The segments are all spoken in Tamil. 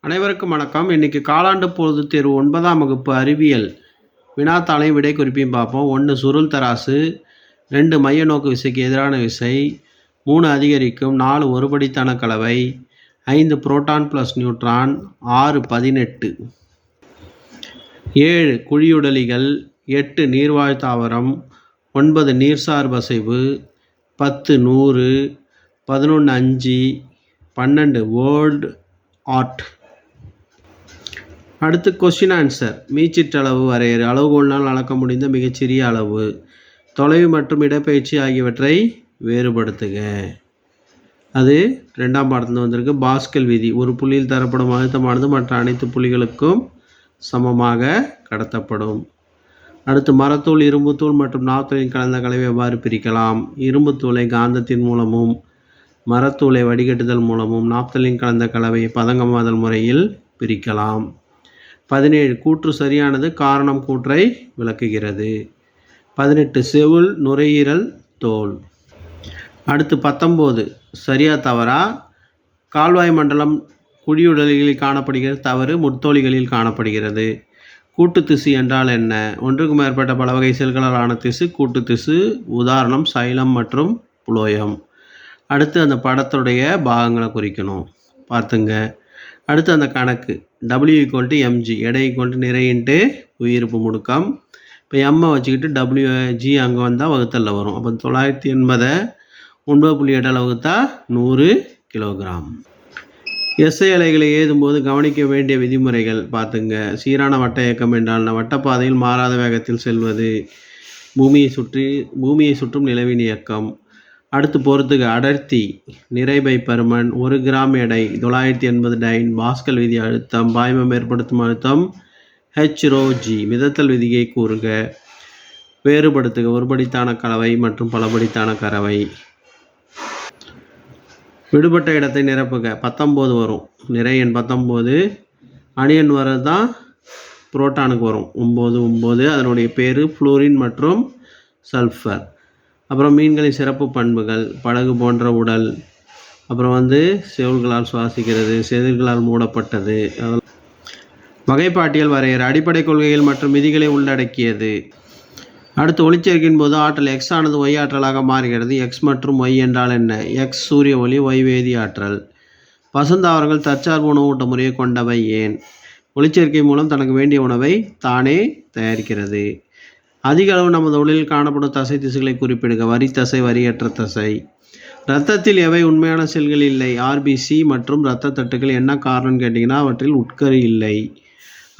அனைவருக்கும் வணக்கம். இன்னைக்கு காலாண்டு பொதுத் தேர்வு 9ஆம் வகுப்பு அறிவியல் வினாத்தாளையும் விடை குறிப்பையும் பார்ப்போம். 1 சுருள் தராசு, 2 மைய நோக்கு விசைக்கு எதிரான விசை, 3 அதிகரிக்கும், 4 ஒருபடித்தான கலவை, 5 புரோட்டான் ப்ளஸ் நியூட்ரான், 6 18, 7 குழியுடலிகள், 8 நீர்வாழ் தாவரம், 9 நீர்சார் பசைவு, 10 100, 11 5, 12 வேர்ல்ட் ஆர்ட். அடுத்து கொஸ்டின் ஆன்சர். மீச்சிற்றளவு வரையறு. அளவுகோலினால் அளக்க முடிந்த மிகச்சிறிய அளவு. தொலைவு மற்றும் இடப்பெயர்ச்சி ஆகியவற்றை வேறுபடுத்துக. அது 2ஆம் பாடத்தில் வந்திருக்கு. பாஸ்கல் விதி. ஒரு புள்ளியில் தரப்படும் அழுத்தமானது மற்ற அனைத்து புள்ளிகளுக்கும் சமமாக கடத்தப்படும். அடுத்து மரத்தூள், இரும்புத்தூள் மற்றும் நாப்தலின் கலந்த கலவை எவ்வாறு பிரிக்கலாம்? இரும்புத்தூளை காந்தத்தின் மூலமும் மரத்தூளை வடிகட்டுதல் மூலமும் நாப்தலின் கலந்த கலவையை பதங்கமாதல் முறையில் பிரிக்கலாம். 17 கூற்று சரியானது. காரணம் கூற்றை விளக்குகிறது. 18 செவுள், நுரையீரல், தோல். அடுத்து 19 சரியா தவறா? கால்வாய் மண்டலம் குழியுடலிகளில் காணப்படுகிறது. தவறு. முத்தோலிகளில் காணப்படுகிறது. கூட்டு திசு என்றால் என்ன? ஒன்றுக்கு மேற்பட்ட பல வகை செல்களால் ஆன திசு கூட்டு திசு. உதாரணம் சைலம் மற்றும் புளோயம். அடுத்து அந்த படத்துடைய பாகங்களை குறிக்கணும், பார்த்துங்க. அடுத்து அந்த கணக்கு W = mg, எடை நிறை இன்ட்டு உயிர்ப்பு முடுக்கம். இப்போ எம்மை வச்சுக்கிட்டு WG அங்கே வந்தால் வகுத்தலில் வரும். அப்போ 980 9.8 வகுத்தா 100 கிலோகிராம். எஸ்ஐ அலைகளை ஏதும்போது கவனிக்க வேண்டிய விதிமுறைகள் பார்த்துங்க. சீரான வட்ட இயக்கம் என்றால் வட்டப்பாதையில் மாறாத வேகத்தில் செல்வது. பூமியை சுற்றும் நிலவின் இயக்கம். அடுத்து பொறுத்துக. அடர்த்தி, நிறைபை பருமன், 1 கிராம் எடை, 980 டைன். பாஸ்கல் விதி. அழுத்தம், பாய்மம் ஏற்படுத்தும் அழுத்தம் HρG. மிதத்தல் விதியை கூறுக. வேறுபடுத்துக. ஒருபடித்தான கலவை மற்றும் பலபடித்தான கலவை. விடுபட்ட இடத்தை நிரப்புக. 19 வரும். நிறை எண் 19. அணியன் வர்றது தான் புரோட்டானுக்கு வரும். 9 9. அதனுடைய பேர் ஃப்ளூரின் மற்றும் சல்ஃபர். அப்புறம் மீன்களின் சிறப்பு பண்புகள். படகு போன்ற உடல். அப்புறம் செவுள்களால் சுவாசிக்கிறது. செதில்களால் மூடப்பட்டது. வகைப்பாட்டியல் வரையறை. அடிப்படை கொள்கைகள் மற்றும் விதிகளை உள்ளடக்கியது. அடுத்து ஒளிச்சேர்க்கையின் போது ஆற்றல் X ஆனது Y ஆற்றலாக மாறுகிறது. X மற்றும் Y என்றால் என்ன? X சூரிய ஒளி, Y வேதி ஆற்றல். பசுந்தாவரங்கள் தற்சார்பு உணவூட்ட முறையை கொண்டவை ஏன்? ஒளிச்சேர்க்கை மூலம் தனக்கு வேண்டிய உணவை தானே தயாரிக்கிறது. அதிக அளவு நமது உடலில் காணப்படும் தசை திசுகளை குறிப்பிடுக. வரி தசை, வரியற்ற தசை. இரத்தத்தில் எவை உண்மையான செல்கள் இல்லை? RBC மற்றும் இரத்த தட்டுக்கள். என்ன காரணம்னு கேட்டிங்கன்னா அவற்றில் உட்கரு இல்லை.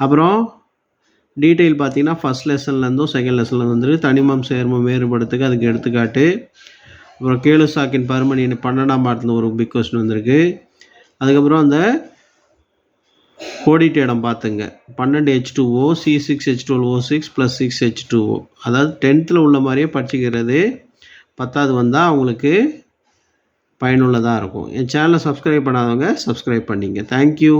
அப்புறம் டீட்டெயில் பார்த்தீங்கன்னா ஃபஸ்ட் லெசன்லேருந்தும் செகண்ட் லெசன்லேருந்து தனிமம் சேர்மம் வேறுபடுத்துக்கு அதுக்கு எடுத்துக்காட்டு. அப்புறம் கேளுசாக்கின் பருமன் 12ஆம் பாடத்தில் ஒரு பிக் கொஸ்டின் வந்திருக்கு. அதுக்கப்புறம் அந்த கோடிட்ட இடம் பார்த்துங்க. 12 H2O, C6H12O6 + 6 H2O. அதாவது 10th உள்ள மாதிரியே படிச்சுக்கிறது. 10வது வந்தால் அவங்களுக்கு பயனுள்ளதாக இருக்கும். என் சேனலை சப்ஸ்கிரைப் பண்ணாதவங்க சப்ஸ்கிரைப் பண்ணிங்க. தேங்க்யூ.